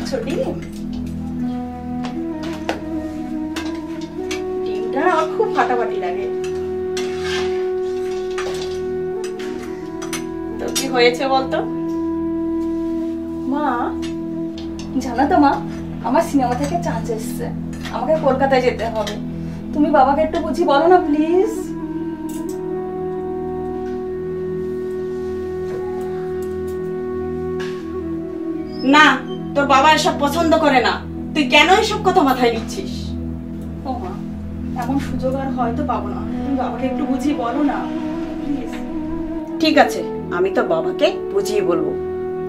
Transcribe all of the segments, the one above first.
করছো ডিম? ডিমটা আমার খুব ফাটাফাটি লাগে। তো কি হয়েছে বলতো? মা জানো তো মা, আমার সিনেমা থেকে চান্স এসছে, আমাকে কলকাতায় যেতে হবে। তুমি বাবাকে একটু বুঝি বলো না প্লিজ। না, তোর বাবা এসব পছন্দ করে না। তুই কেন এসব কথা মাথায় নিচ্ছিস? ও মা, এমন সুযোগ আর হয়তো পাবো না, তুমি বাবাকে একটু বুঝিয়ে বলো না প্লিজ। ঠিক আছে, আমি তোর বাবাকে বুঝিয়ে বলবো।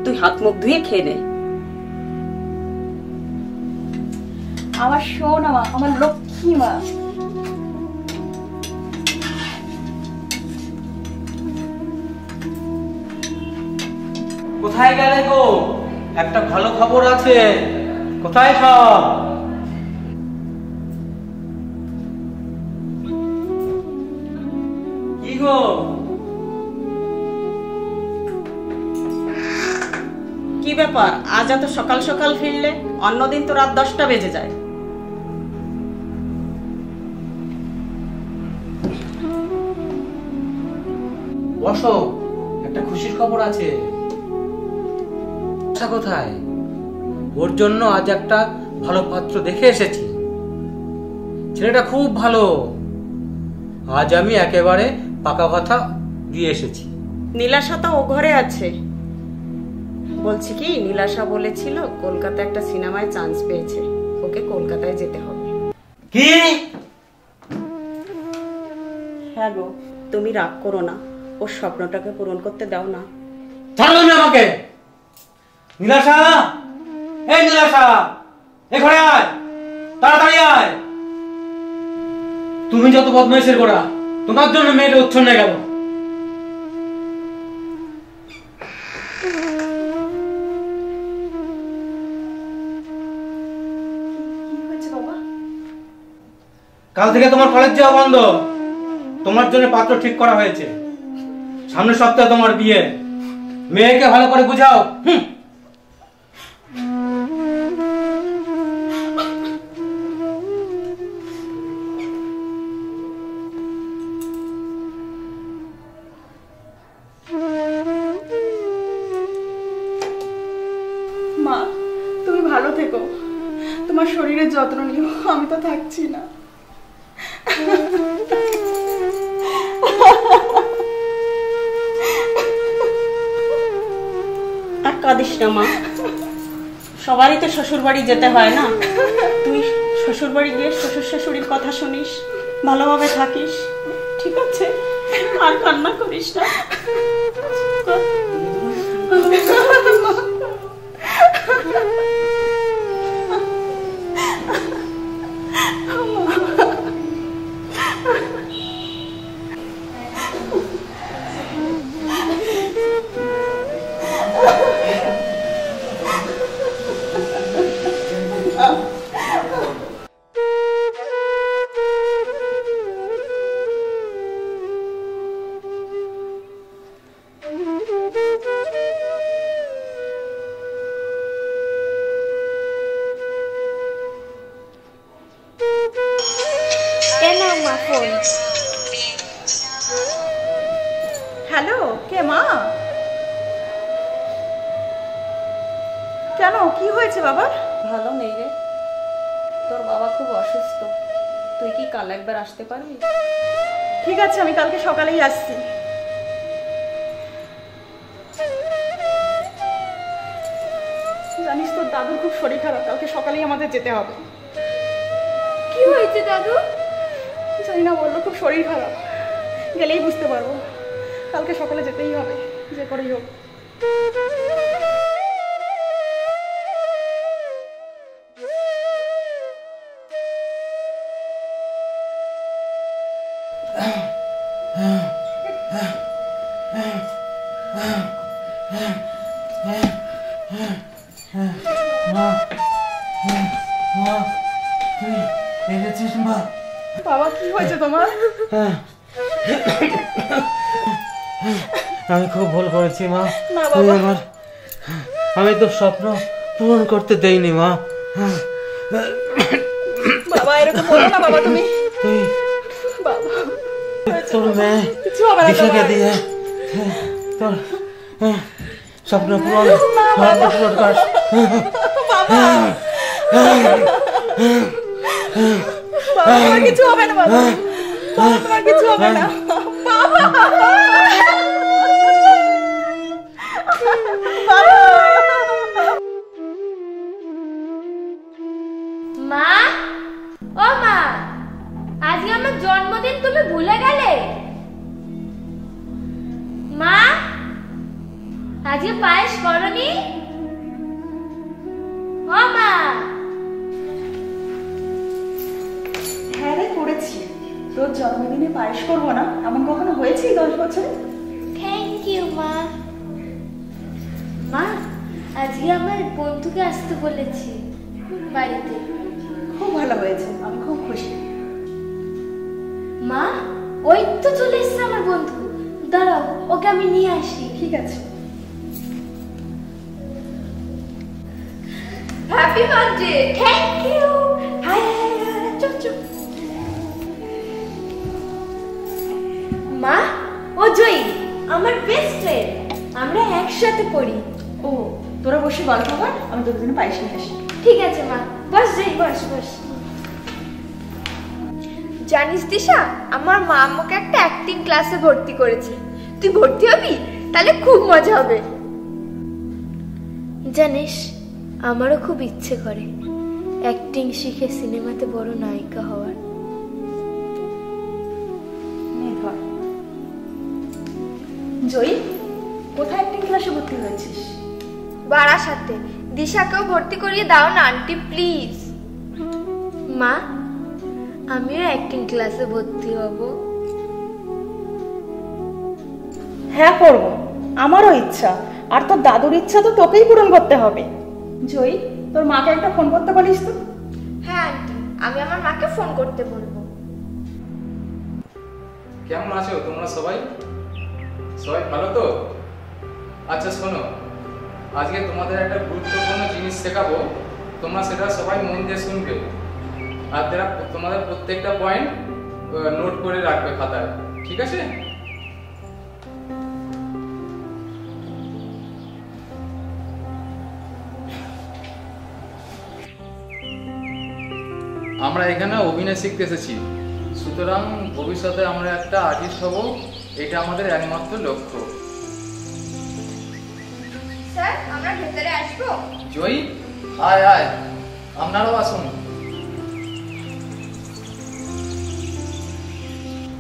তুই হাত মুখ ধুয়ে খেয়ে নে। আমার শোনা মা, আমার লক্ষ্মী মা। কোথায় গেলে গো? একটা ভালো খবর আছে। কোথায় সব? কি গো? কি ব্যাপার, আজ এত সকাল সকাল ফিরলে? অন্যদিন তো রাত 10টা বেজে যায়। বসো, একটা খুশির খবর আছে। কোথায়? ওর জন্য আজ একটা ভালো পাত্র দেখে এসেছি। ছেলেটা খুব ভালো। আজ আমি একেবারে পাকা কথা দিয়ে এসেছি। নীলাশা তো ও ঘরে আছে। বলছি কি, নীলাশা বলেছিল কলকাতায় একটা সিনেমায় চান্স পেয়েছে, ওকে কলকাতায় যেতে হবে। কি? হ্যাঁ গো, তুমি রাগ করো না, ওর স্বপ্নটাকে পূরণ করতে দাও না। ছাড়ো না আমাকে। নীলাশা, এই নীলাশা, এই ঘরে আয়, তাড়াতাড়ি আয়। তুমি যত বদমাইশের গোড়া, তোমার জন্য মেয়েটা উচ্ছন্নে গেল। কাল থেকে তোমার কলেজ যাওয়া বন্ধ। তোমার জন্য পাত্র ঠিক করা হয়েছে। সামনের সপ্তাহে তোমার বিয়ে। মেয়েকে ভালো করে বুঝাও। মা তুমি ভালো থেকো, তোমার শরীরের যত্ন নিও, আমি তো থাকছি না। আর কাঁদিস না মা, সবারই তো শ্বশুর বাড়ি যেতে হয় না। তুই শ্বশুর বাড়ি গিয়ে শ্বশুর শাশুড়ির কথা শুনিস, ভালোভাবে থাকিস, ঠিক আছে? আর কান্না করিস না। হ্যালো, কে মা? কেন, কি হয়েছে বাবা? ভালো নেই রে, তোর বাবা খুব অসুস্থ। তুই কি কাল একবার আসতে পারবি? ঠিক আছে, আমি কালকে সকালেই আসছি। জানিস তোর দাদুর খুব শরীর খারাপ, কালকে সকালেই আমাদের যেতে হবে। কি হয়েছে দাদু? জানি না, বললো খুব শরীর খারাপ, গেলেই বুঝতে পারবো। কালকে সকালে যেতেই হবে, যে করেই হোক। বাবা কি হয়েছে তোমার? আমি খুব ভুল করেছি মা। না বাবা, আমি তো স্বপ্ন পূরণ করতে দেইনি মা। বাবা এরকম বলো না বাবা তুমি। তুই বাবা তোর মেয়ে কিছু হবে না দিশাকে তোমার। দিয়ে তোর স্বপ্ন পূরণ কর। বাবা তোমার কিছু হবে না বাবা, তোমার কিছু হবে না বাবা। মা, ও মা, আজকে আমার জন্মদিন তুমি ভুলে গেলে? মা, আজকে পায়েস করনি? ও মা, হ্যাঁ রে করেছি। তোর জন্মদিনে পায়েস করবো না এমন কখনো হয়েছে 10 বছরে? থ্যাংক ইউ মা। মা, আজকে আমার বন্ধুকে আসতে বলেছি বাড়িতে। খুব ভালো হয়েছে, আমি খুব খুশি। মা, ওই তো চলে এসছে আমার বন্ধু। দাঁড়াও, ওকে আমি নিয়ে আসি। ঠিক আছে। Happy birthday. Thank you. Hi চুপ চুপ। মা, ও জয়ী আমার বেস্ট ফ্রেন্ড, আমরা একসাথে পড়ি। ও তোরা বসে গল্প কর, আমি তোদের জন্য পায়েস নিয়ে আসি। ঠিক আছে মা, বস জয়ী, বস বস। জানিস দিশা, আমার মা আমাকে একটা অ্যাক্টিং ক্লাসে ভর্তি করেছে। তুই ভর্তি হবি? তাহলে খুব মজা হবে। জানিস, আমারও খুব ইচ্ছে করে অ্যাক্টিং শিখে সিনেমাতে বড় নায়িকা হওয়ার। নে ধর। জয়ী, কোথায় অ্যাক্টিং ক্লাসে ভর্তি হয়েছিস? বারাসাতে। দিশাকেও ভর্তি করিয়ে দাও না আন্টি প্লিজ। মা, আমিও অ্যাক্টিং ক্লাসে ভর্তি হব। হ্যাঁ করবো, আমারও ইচ্ছা। আর তোর দাদুর ইচ্ছা তো তোকেই পূরণ করতে হবে। জয়ী, তোর মাকে একটা ফোন করতে বলিস তো। হ্যাঁ আন্টি, আমি আমার মাকে ফোন করতে বলবো। কেমন আছো তোমরা সবাই? সবাই ভালো তো? আচ্ছা শোনো, আজকে তোমাদের একটা গুরুত্বপূর্ণ জিনিস শেখাবো, তোমরা সেটা সবাই মন দিয়ে শুনবে। আর তোমাদের প্রত্যেকটা পয়েন্ট নোট করে রাখবে খাতায়, ঠিক আছে? আমরা এখানে অভিনয় শিখতে এসেছি, সুতরাং ভবিষ্যতে আমরা একটা আর্টিস্ট হব, এটা আমাদের একমাত্র লক্ষ্য। স্যার, আমরা ভেতরে আসবো? জয়ী, আয় আয়, আপনারাও আসুন।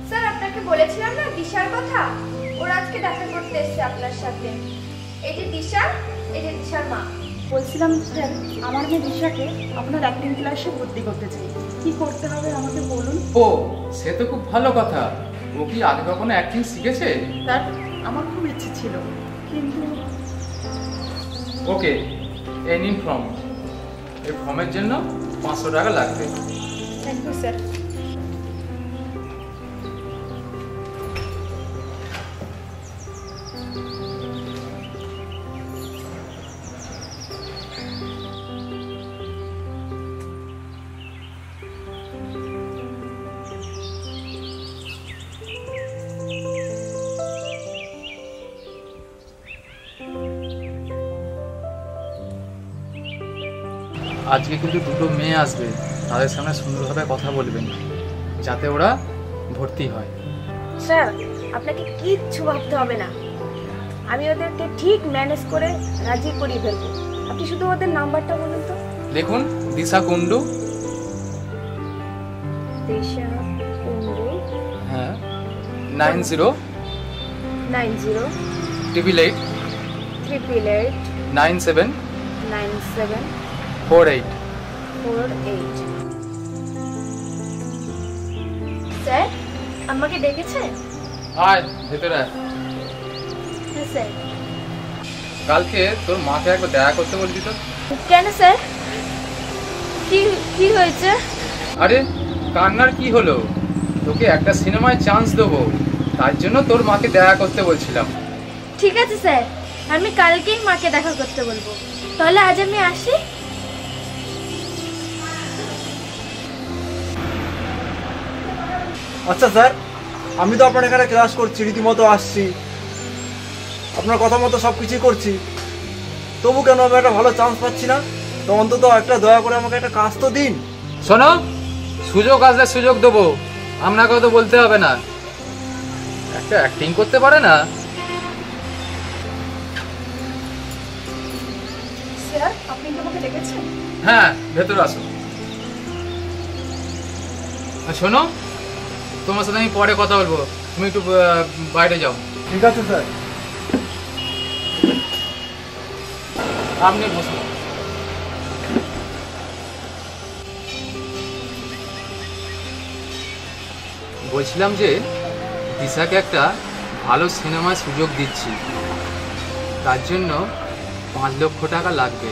স্যার, আপনাকে বলেছিলাম না দিশার কথা, ওরা আজকে দেখা করতে এসেছে আপনার সাথে। এই যে দিশা, এই যে দিশার মা। বলছিলাম স্যার, আমার মেয়ে দিশাকে আপনার অ্যাক্টিং ক্লাসে ভর্তি করতে চাই, কি করতে হবে আমাকে বলুন। ও, সে তো খুব ভালো কথা। ও কি আগে কখনো অ্যাক্টিং শিখেছে? স্যার, আমার খুব ইচ্ছে ছিল, কিন্তু ওকে, এই নিন ফর্ম। এই ফর্মের জন্য 500 টাকা লাগবে। Thank you sir. আজকে কিন্তু দুটো মেয়ে আসবে, তাদের সামনে সুন্দরভাবে কথা বলবেন যাতে ওরা ভর্তি হয়। স্যার, আপনাকে কিচ্ছু ভাবতে হবে না, আমি ওদেরকে ঠিক ম্যানেজ করে রাজি করিয়ে ফেলবো। আপনি শুধু ওদের নাম্বারটা বলুন তো। দেখুন, দিশা কুন্ডু। দিশা কুন্ডু। হ্যাঁ, 90 90 888 888 97 97 48। 48। স্যার, আমাকে ডেকেছে? আয় ভেতরে আয়। হ্যাঁ স্যার। কালকে তোর মাকে একবার দেখা করতে বলবি তো। কেন স্যার, কি কি হয়েছে? আরে কান্নার কি হলো, তোকে একটা সিনেমায় চান্স দেবো, তার জন্য তোর মাকে দেখা করতে বলছিলাম। ঠিক আছে স্যার, আমি কালকেই মাকে দেখা করতে বলবো। তাহলে আজ আমি আসি। আচ্ছা স্যার, আমি তো আপনার এখানে ক্লাস করছি, রীতিমতো আসছি, আপনার কথা মতো সব কিছুই করছি, তবু কেন আমি একটা ভালো চান্স পাচ্ছি না? তো অন্তত একটা দয়া করে আমাকে একটা কাজ তো দিন। শোনো, সুযোগ আসলে সুযোগ দেবো, আপনাকেও তো বলতে হবে না। একটা অ্যাক্টিং করতে পারে না? স্যার, আপনি তোমাকে ডেকেছেন? হ্যাঁ, ভেতরে আসো। আর শোনো, তোমার সাথে আমি পরে কথা বলবো, তুমি একটু বাইরে যাও। ঠিক আছে স্যার। আপনি বসুন। বলছিলাম যে দিশাকে একটা ভালো সিনেমার সুযোগ দিচ্ছি, তার জন্য 5 লক্ষ টাকা লাগবে।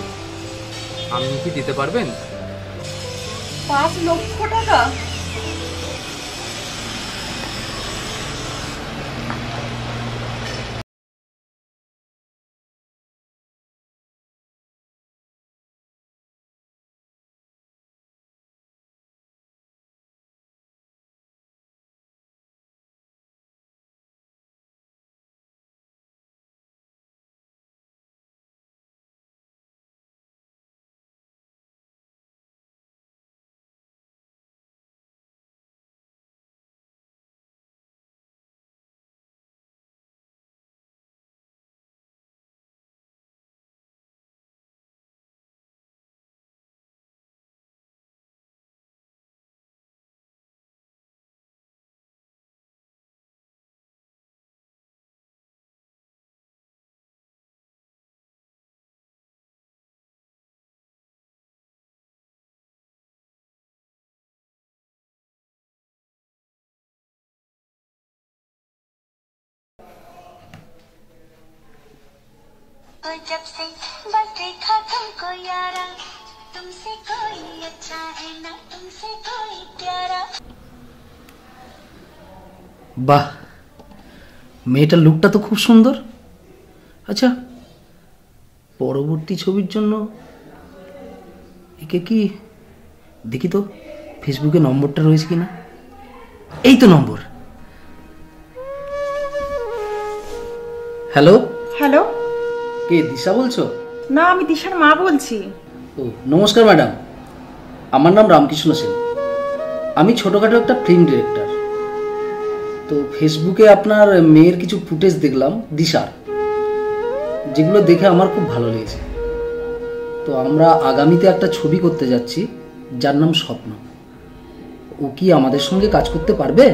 আপনি কি দিতে পারবেন? 5 লক্ষ টাকা? जब से बस देखा तुमको यारा, तुमसे कोई अच्छा है ना तुमसे कोई प्यारा। বাহ, মেয়েটার লুকটা তো খুব সুন্দর। আচ্ছা, পরবর্তী ছবির জন্য একে কি দেখি তো ফেসবুকে নম্বরটা রয়েছে কিনা। এই তো নম্বর। হ্যালো হ্যালো, কে দিশা বলছো? না, আমি দিশার মা বলছি। ও নমস্কার ম্যাডাম, আমার নাম রামকৃষ্ণ সেন। আমি ছোটোখাটো একটা ফিল্ম ডিরেক্টর। তো ফেসবুকে আপনার মেয়ের কিছু ফুটেজ দেখলাম দিশার, যেগুলো দেখে আমার খুব ভালো লেগেছে। তো আমরা আগামীতে একটা ছবি করতে যাচ্ছি যার নাম স্বপ্ন। ও কি আমাদের সঙ্গে কাজ করতে পারবে?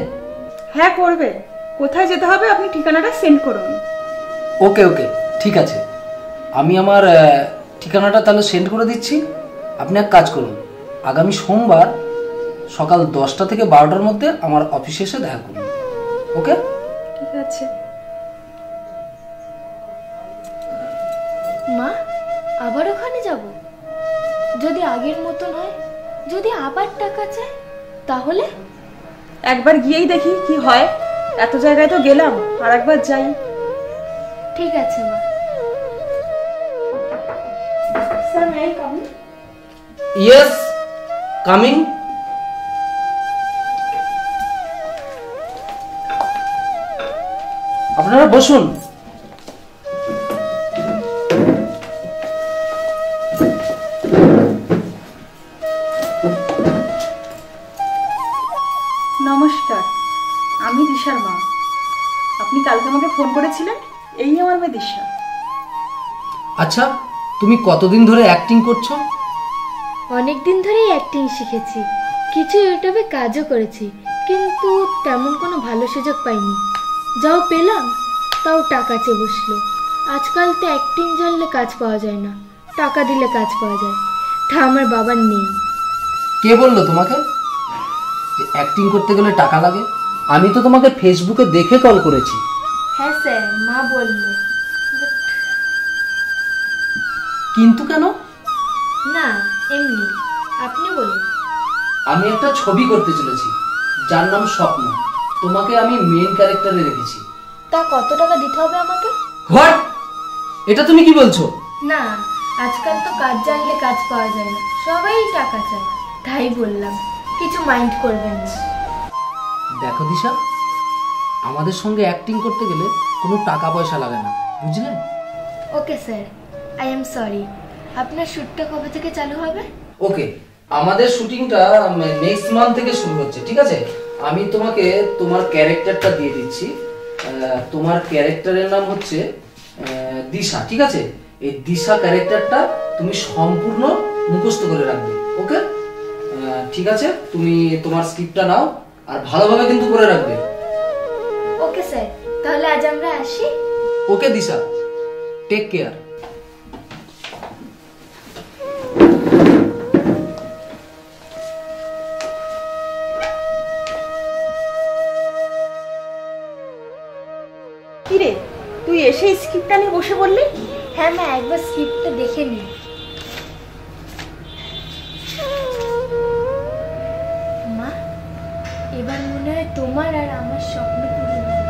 হ্যাঁ, করবে। কোথায় যেতে হবে আপনি ঠিকানাটা সেন্ড করুন। ওকে ওকে, ঠিক আছে। আমি আমার ঠিকানাটা তাহলে সেন্ড করে দিচ্ছি। আপনি এক কাজ করুন, আগামী সোমবার সকাল 10টা থেকে 12টার মধ্যে আমার অফিসে এসে দেখা করুন। ওকে, ঠিক আছে। মা, আবার ওখানে যাব? যদি আগের মতন হয়, যদি আবার টাকা চায়, তাহলে? একবার গিয়েই দেখি কি হয়। এত জায়গায় তো গেলাম, আর একবার যাই। ঠিক আছে মা। Sir, may I come? Yes, coming. আপনারা বসুন। নমস্কার, আমি দিশার মা। আপনি কালকে আমাকে ফোন করেছিলেন, এই আমার মেয়ে দিশা। আচ্ছা, তুমি কতদিন ধরে অ্যাক্টিং করছো? অনেকদিন ধরেই অ্যাক্টিং শিখেছি, কিছু ইউটিউবে কাজও করেছি, কিন্তু তেমন কোনো ভালো সুযোগ পাইনি। যাও পেলাম, তাও টাকা চেয়ে বসলো। আজকাল তো অ্যাক্টিং জানলে কাজ পাওয়া যায় না, টাকা দিলে কাজ পাওয়া যায়। তা আমার বাবার নেই। কে বললো তোমাকে যে অ্যাক্টিং করতে গেলে টাকা লাগে? আমি তো তোমাকে ফেসবুকে দেখে কল করেছি। হ্যাঁ স্যার, মা বললো। কিন্তু কেন? না, এমনি। আপনি বলুন। আমি একটা ছবি করতে চলেছি যার নাম স্বপ্ন। তোমাকে আমি মেইন ক্যারেক্টারে রেখেছি। তা কত টাকা দিতে হবে আমাকে? হোয়াট? এটা তুমি কি বলছো? না, আজকাল তো কাজ জানলে কাজ পাওয়া যায় না, সবাই টাকা চায়, তাই বললাম, কিছু মাইন্ড করবেন না। দেখো দিশা, আমাদের সঙ্গে অ্যাক্টিং করতে গেলে কোনো টাকা পয়সা লাগে না, বুঝলে? Okay sir, I am sorry. আপনার শ্যুটটা কবে থেকে চালু হবে? ওকে, আমাদের শুটিংটা নেক্সট মান্থ থেকে শুরু হচ্ছে, ঠিক আছে? আমি তোমাকে তোমার ক্যারেক্টারটা দিয়ে দিচ্ছি। তোমার ক্যারেক্টারের নাম হচ্ছে দিশা, ঠিক আছে? এই দিশা ক্যারেক্টারটা তুমি সম্পূর্ণ মুখস্থ করে রাখবে, ওকে? ঠিক আছে, তুমি তোমার স্ক্রিপ্টটা নাও আর ভালোভাবে কিন্তু করে রাখবে। ওকে স্যার, তাহলে আজ আমরা আসি। ওকে দিশা, টেক কেয়ার। কিরে, তুই এসে স্ক্রিপ্টটা নিয়ে বসে বললি? হ্যাঁ মা, একবার স্ক্রিপ্টটা দেখে নি। মা, এবার মনে হয় তোমার আর আমার স্বপ্ন পূরণ হবে।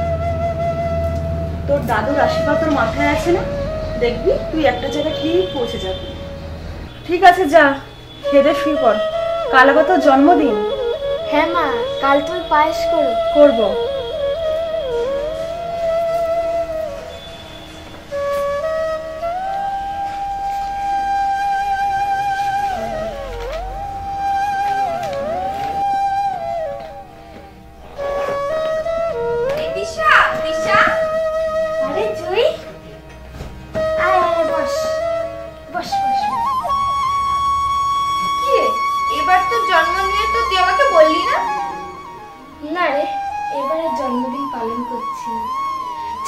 তোর দাদুর আশীর্বাদ তোর মাথায় আছে না? দেখবি তুই একটা জায়গায় ঠিক পৌঁছে যাবি। ঠিক আছে, যা খেদে শুয়ে পড়, কাল আবার তোর জন্মদিন। হ্যাঁ মা, কাল তুমি পায়েস করো। করবো। আরে জুই, আয় আয়, বস বস বস। কি রে, এবার তো জন্মদিনে তো তুই আমাকে বললি না? না রে, এবারে জন্মদিন পালন করছি না।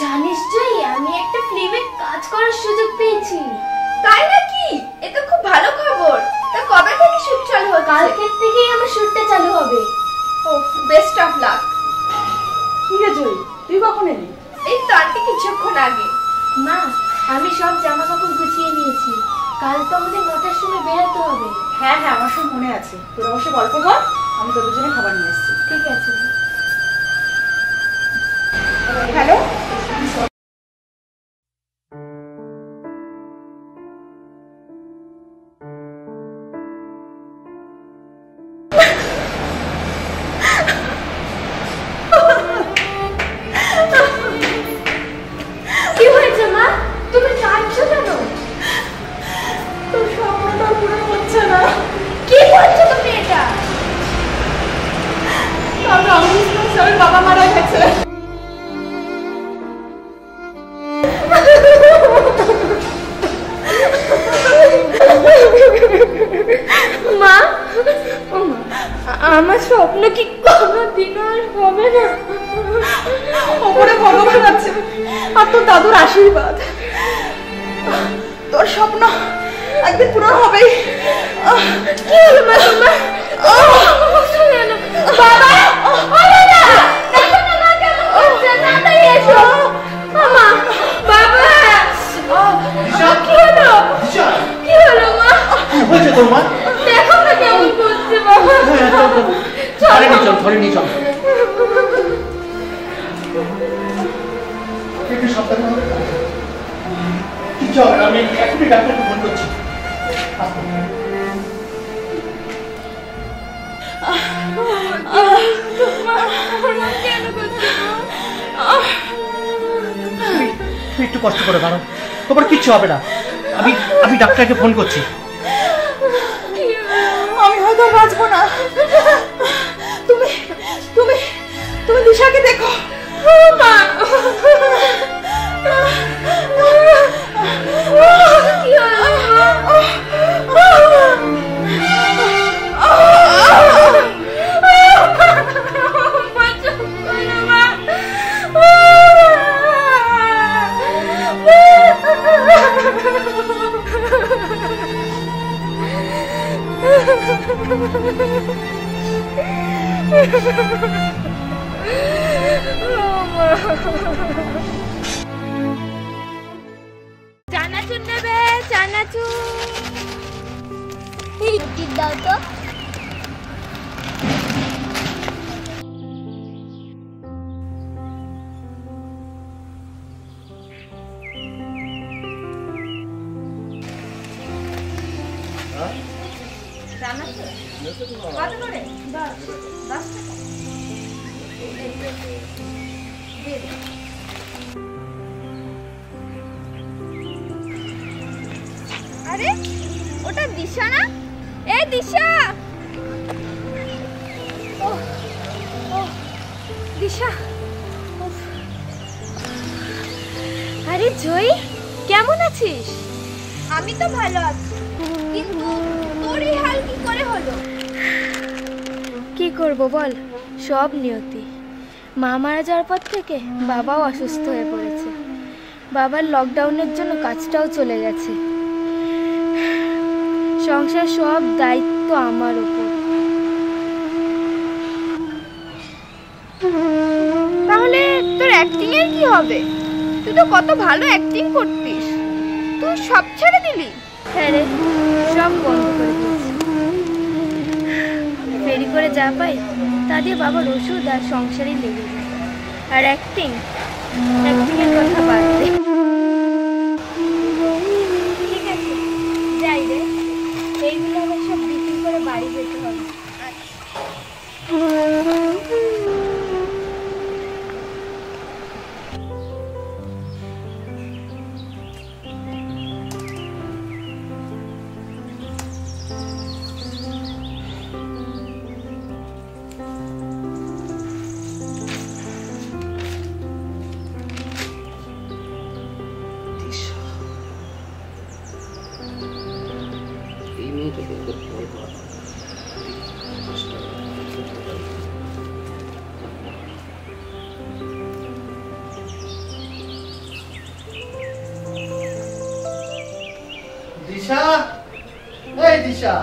জানিস জুই, আমি একটা ফিল্মে কাজ করার সুযোগ পেয়েছি। তাই নাকি? এ তো খুব ভালো খবর। তা কবে থেকে শুট চালু হচ্ছে? কালকের থেকেই আমার শুটটা চালু হবে। ও, বেস্ট অফ লাক। কি রে জয়ী, তুই কখন এলি? এই তো আন্টি কিছুক্ষণ আগে। মা, আমি সব জামা কাপড় গুছিয়ে নিয়েছি, কাল তো আমাদের 9টার সময় বেরোতে হবে। হ্যাঁ হ্যাঁ, আমার সব মনে আছে। তোরা বসে গল্প কর, আমি তোদের জন্য খাবার নিয়ে এসেছি। ঠিক আছে। হ্যালো, কি হয়েছে মা, তুমি কাঁদছো কেন? তোর স্বপ্নটা পূরণ হচ্ছে না। কি বলছো তুমি এটা? স্যারের বাবা মারা গেছে। মা, ও মা, আমার স্বপ্ন কি কোনোদিনও আর হবে না? ওপরে ভগবান আছে আর তোর দাদুর আশীর্বাদ, তোর স্বপ্ন একদিন পূরণ হবেই। কি হলো মা তোমার? বাবা, দেখো না মা কেমন করছে, তাড়াতাড়ি এসো। মা, বাবা, কি হলো? কি হলো মা? হয়েছে তোর মা? দেখো না কেমন করছে বাবা। ধরে নিয়ে চল। একটু সাবধানে হবে। কিছু হবে না, আমি এখনই ডাক্তারকে ফোন করছি। তুই একটু কষ্ট করে দাঁড়াও, তোমার কিচ্ছু হবে না। আমি ডাক্তারকে ফোন করছি। আমি হয়তো বাঁচবো না। তুমি তুমি তুমি দিশাকে দেখো। মা, কি চানাচুর নেবে? চানাচুর দাও তো। রান্না কত করে? 10 টাকা। আরে ওটা দিশা না? এ দিশা, দিশা। আরে জয়ী, কেমন আছিস? আমি তো ভালো আছি, কিন্তু তোর এই হাল কি করে হলো? কি করব বল, সব নিয়তি। মা মারা যাওয়ার পর থেকে বাবাও অসুস্থ হয়ে পড়েছে। বাবার লকডাউনের জন্য কাজটাও চলে গেছে। সংসার সব দায়িত্ব আমার উপর। তাহলে তোর অ্যাক্টিং এর কি হবে? তুই তো কত ভালো অ্যাক্টিং করতিস, তুই সব ছেড়ে দিলি? হ্যাঁ রে, সব বন্ধ করে দিয়েছি। ফেরি করে যা পাই তা দিয়ে বাবার ওষুধ আর সংসারই লেগে যায়। আর অ্যাক্টিং এর কথা বাদ দে। ঠিক আছে, যাই রে, এইগুলো আবার সব বিক্রি করে বাড়ি যেতে হবে। এই মেয়েটাকে একবার কল করা। দিশা, এই দিশা,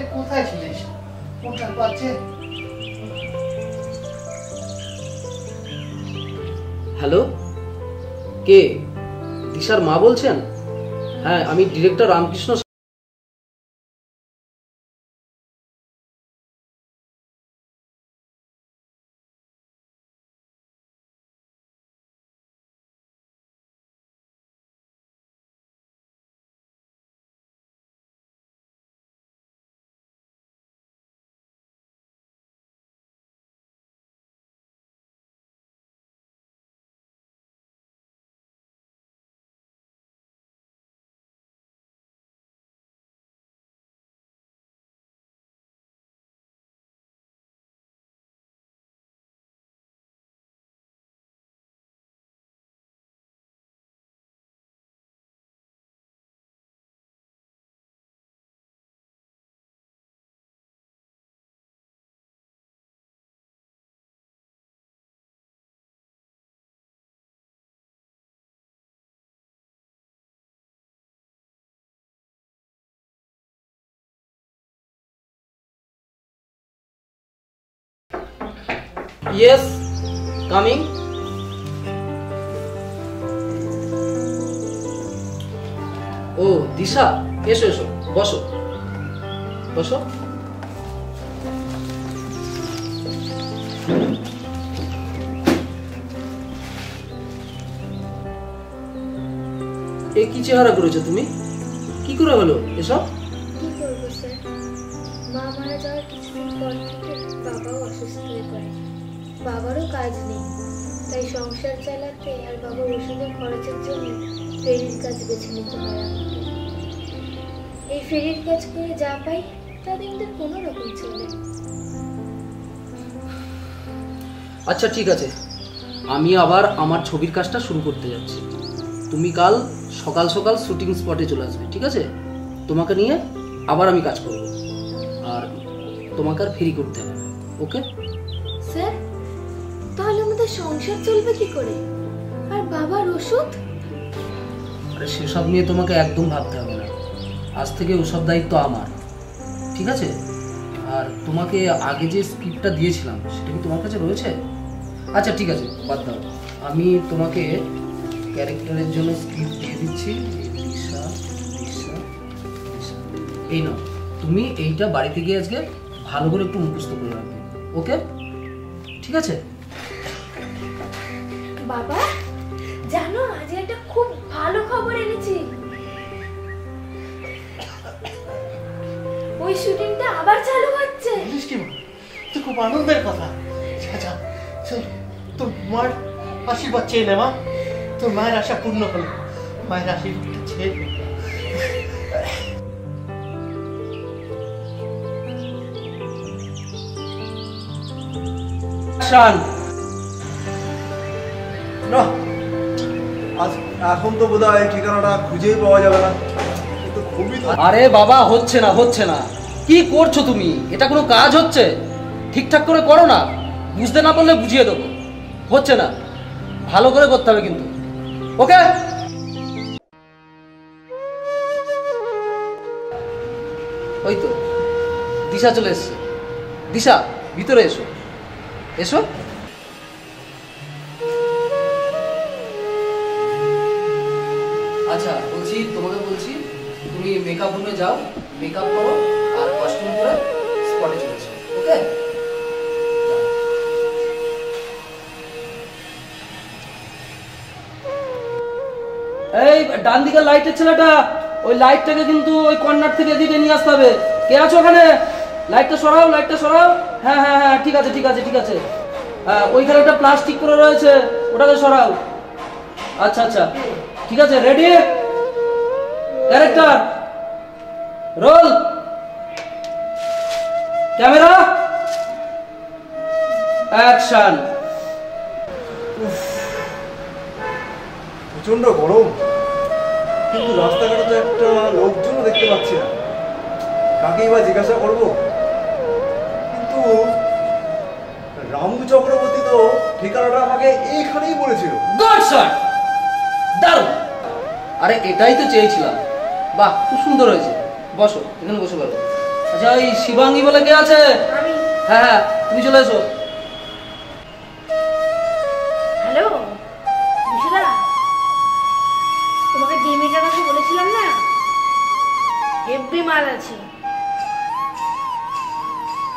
এ কোথায় ছিলিস? কোথায় পাচ্ছে? হ্যালো, কে? দিশার মা বলছেন? হ্যাঁ, আমি ডিরেক্টর রামকৃষ্ণ। Yes, coming. ও দিশা, এসো এসো, বসো বসো। এ কি চেহারা করেছো তুমি? কি করে হলো এসব? কি করবো স্যার, মা মারা যাওয়ার কিছুদিন পর থেকে বাবাও অসুস্থ হয়ে পড়ে। বাবারও কাজ নেই, তাই সংসার চালাতে আর বাবার ওষুধের খরচের জন্য ফেরির কাজ বেছে নিতে হয় আমাকে। এই ফেরির কাজ করে যা পাই তা দিনদের কোনো রকম চলে। আচ্ছা ঠিক আছে, আমি আবার আমার ছবির কাজটা শুরু করতে যাচ্ছি। তুমি কাল সকাল সকাল শুটিং স্পটে চলে আসবে, ঠিক আছে? তোমাকে নিয়ে আবার আমি কাজ করব, আর তোমাকে আর ফেরি করতে হবে, ওকে? স্যার, তাহলে আমাদের সংসার চলবে কি করে? আর বাবার ওষুধ? আরে সেসব নিয়ে তোমাকে একদম ভাবতে হবে না, আজ থেকে ওসব দায়িত্ব আমার, ঠিক আছে? আর তোমাকে আগে যে স্ক্রিপ্টটা দিয়েছিলাম সেটা কি তোমার কাছে রয়েছে? আচ্ছা ঠিক আছে, বাদ দাও, আমি তোমাকে ক্যারেক্টারের জন্য স্ক্রিপ্ট দিয়ে দিচ্ছি। দিশা দিশা দিশা, এই নাও, তুমি এইটা বাড়িতে গিয়ে আজকে ভালো করে একটু মুখস্থ করে রাখবে, ওকে? ঠিক আছে? বাবা জানো, আজ একটা খুব ভালো খবর এনেছি। খুব আনন্দের কথা। যা চল, তোর মার আশীর্বাদ চেয়ে নে মা। তোর মায়ের আশা পূর্ণ হলো, মায়ের আশীর্বাদটা চেয়ে নে। না, আজ এখন তো বোধহয় ঠিকানাটা খুঁজেই পাওয়া যাবে না। কিন্তু খুবই তো আরে বাবা, হচ্ছে না। কি করছো তুমি? এটা কোনো কাজ হচ্ছে? ঠিকঠাক করে করো না। বুঝতে না পারলে বুঝিয়ে দেবো। হচ্ছে না, ভালো করে করতে হবে কিন্তু। ওকে? ওই তো দিশা চলে এসছে। দিশা, ভিতরে এসো। এসো। আচ্ছা, তোমাকে বলছি তুমি মেকআপ রুমে যাও, মেকআপ করো আর কস্টিউম পরে স্পটে চলে এসো। ওকে? এই ডান দিকের লাইটের ছেলেটা, ওই লাইটটাকে কিন্তু ওই কর্নার থেকে এদিকে নিয়ে আসতে হবে। কে আছো ওখানে? লাইটটা সরাও। হ্যাঁ, ঠিক আছে। হ্যাঁ, ওইখানে একটা প্লাস্টিক করে রয়েছে, ওটাকে সরাও। আচ্ছা, ঠিক আছে। Ready? Character roll, camera, action. প্রচন্ড গরম, কিন্তু রাস্তাঘাটে তো একটা লোকজনও দেখতে পাচ্ছি না। কাকেই বা জিজ্ঞাসা করবো? কিন্তু রামু চক্রবর্তী তো ঠিকানাটা আমাকে এইখানেই বলেছিল। গুড শট, দারুণ। আরে এটাই তো চেয়েছিলাম। বাহ, খুব সুন্দর হয়েছে। বসো, এখানে বসে পারো। আচ্ছা, ওই শিবাঙ্গী বলে কে আছে? হ্যাঁ, তুমি চলে এসো। হ্যালো বিশুদা, তোমাকে যে মেয়েটার কথা বলেছিলাম না, হেব্বি মাল আছে,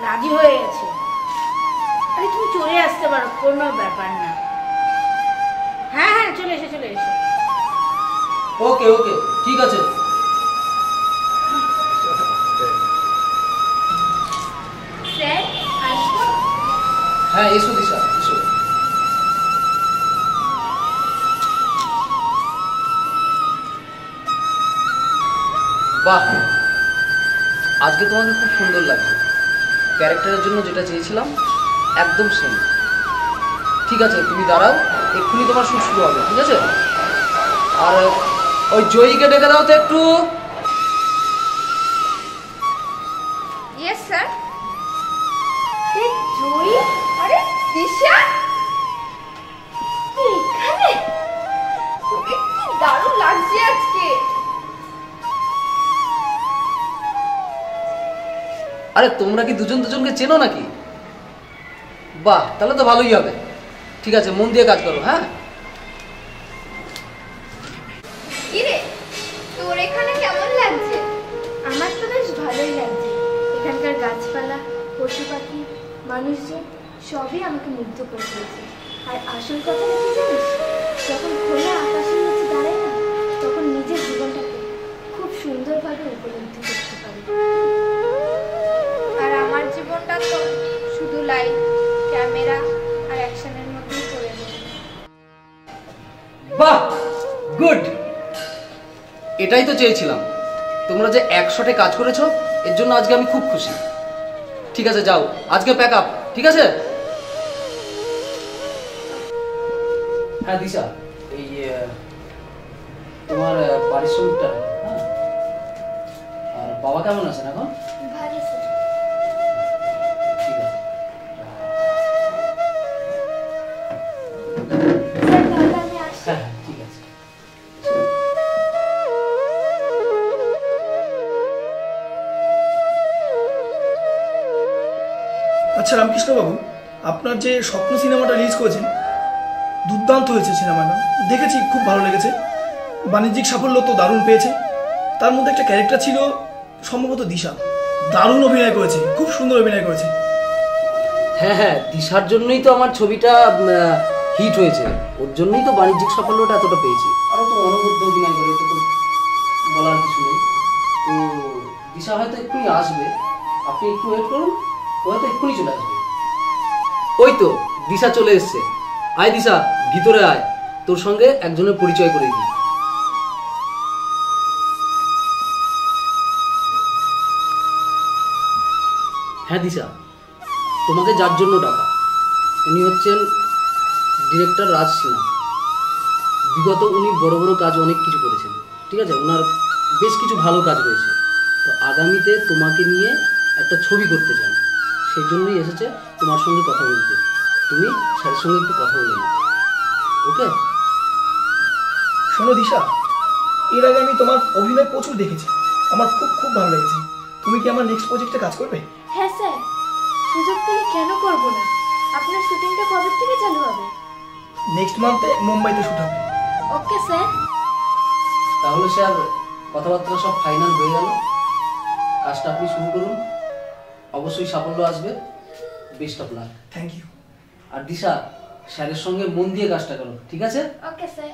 রাজি হয়ে গেছে। আরে তুমি চলে আসতে পারো, কোনো ব্যাপার না। হ্যাঁ, চলে এসো। ওকে, ঠিক আছে। হ্যাঁ, এসো দিশা, এসো। বাহ, আজকে তোমাকে খুব সুন্দর লাগছে। ক্যারেক্টারের জন্য যেটা চেয়েছিলাম একদম সেম। ঠিক আছে, তুমি দাঁড়াও, এক্ষুনি তোমার শুট শুরু হবে। ঠিক আছে? আর ওই জয়ীকে ডেকে দাও তো একটু। Yes sir. জয়ী, আরে দিশা এখানে, তোকে কি দারুণ লাগছে আজকে। আরে তোমরা কি দুজনকে চেনো নাকি? বাহ, তাহলে তো ভালোই হবে। ঠিক আছে, মন দিয়ে কাজ করো। হ্যাঁ, কিরে তোর এখানে কেমন লাগছে? আমার তো বেশ ভালোই লাগছে। এখানকার গাছপালা, পশু পাখি, মানুষজন সবই আমাকে মুগ্ধ করে দিয়েছে। আর আসল কথাটা কি জানিস, যখন খোলা আকাশের নিচে দাঁড়াই না, তখন নিজের জীবনটাকে খুব সুন্দরভাবে উপলব্ধি করতে পারি। আর আমার জীবনটা তো শুধু লাইট, ক্যামেরা আর অ্যাকশনের মধ্যেই পড়ে রয়েছে। বাহ, গুড। এটাই তো চেয়েছিলাম। তোমরা যে 100টে কাজ করেছো, এর জন্য আজকে আমি খুব খুশি। ঠিক আছে, যাও আজকে প্যাক আপ। ঠিক আছে? হ্যাঁ দিশা, এই তোমার পারিশ্রমিকটা। হ্যাঁ, আর বাবা কেমন আছেন এখন? ভালো স্যার। ঠিক আছে। স্যার, তাহলে আমি আসি। হ্যাঁ, ঠিক আছে। আচ্ছা রামকৃষ্ণবাবু, আপনার যে স্বপ্ন সিনেমাটা রিলিজ করেছেন, দুর্দান্ত হয়েছে সিনেমাটা। দেখেছি, খুব ভালো লেগেছে। বাণিজ্যিক সাফল্য তো দারুণ পেয়েছে। তার মধ্যে একটা ক্যারেক্টার ছিল সম্ভবত দিশা, দারুণ অভিনয় করেছে, খুব সুন্দর অভিনয় করেছে। হ্যাঁ, দিশার জন্যই তো আমার ছবিটা হিট হয়েছে। ওর জন্যই তো বাণিজ্যিক সাফল্যটা এতটা পেয়েছি। আরও তো অনবদ্য অভিনয় করে, এটা তো বলার কিছু নেই। তো দিশা হয়তো এক্ষুনি আসবে, আপনি একটু ওয়েট করুন, ও হয়তো এক্ষুনি চলে আসবে। ওই তো দিশা চলে এসছে। আয় দিশা, ভিতরে আয়, তোর সঙ্গে একজনের পরিচয় করে দিই। হ্যাঁ দিশা, তোমাকে যার জন্য ডাকা, উনি হচ্ছেন ডিরেক্টর রাজ সিনহা। বিগত উনি বড় বড় কাজ অনেক কিছু করেছেন, ঠিক আছে, ওনার বেশ কিছু ভালো কাজ রয়েছে। তো আগামীতে তোমাকে নিয়ে একটা ছবি করতে চান, সেই জন্যই এসেছে তোমার সঙ্গে কথা বলতে। তুমি স্যারের সঙ্গে একটু কথা বলে নাও, ওকে? শোনো দিশা, এর আগে আমি তোমার অভিনয় প্রচুর দেখেছি, আমার খুব খুব ভালো লেগেছে। তুমি কি আমার নেক্সট প্রজেক্টে কাজ করবে? হ্যাঁ স্যার, সুযোগ পেলে কেন করব না। আপনার শুটিংটা কবে থেকে চালু হবে? নেক্সট মান্থে মুম্বাইতে শুট হবে। Okay sir. তাহলে স্যার কথাবার্তা সব ফাইনাল হয়ে গেল, কাজটা আপনি শুরু করুন, অবশ্যই সাফল্য আসবে। Best of luck. Thank you. আর দিশা, স্যারের সঙ্গে মন দিয়ে কাজটা করো, ঠিক আছে? Okay sir.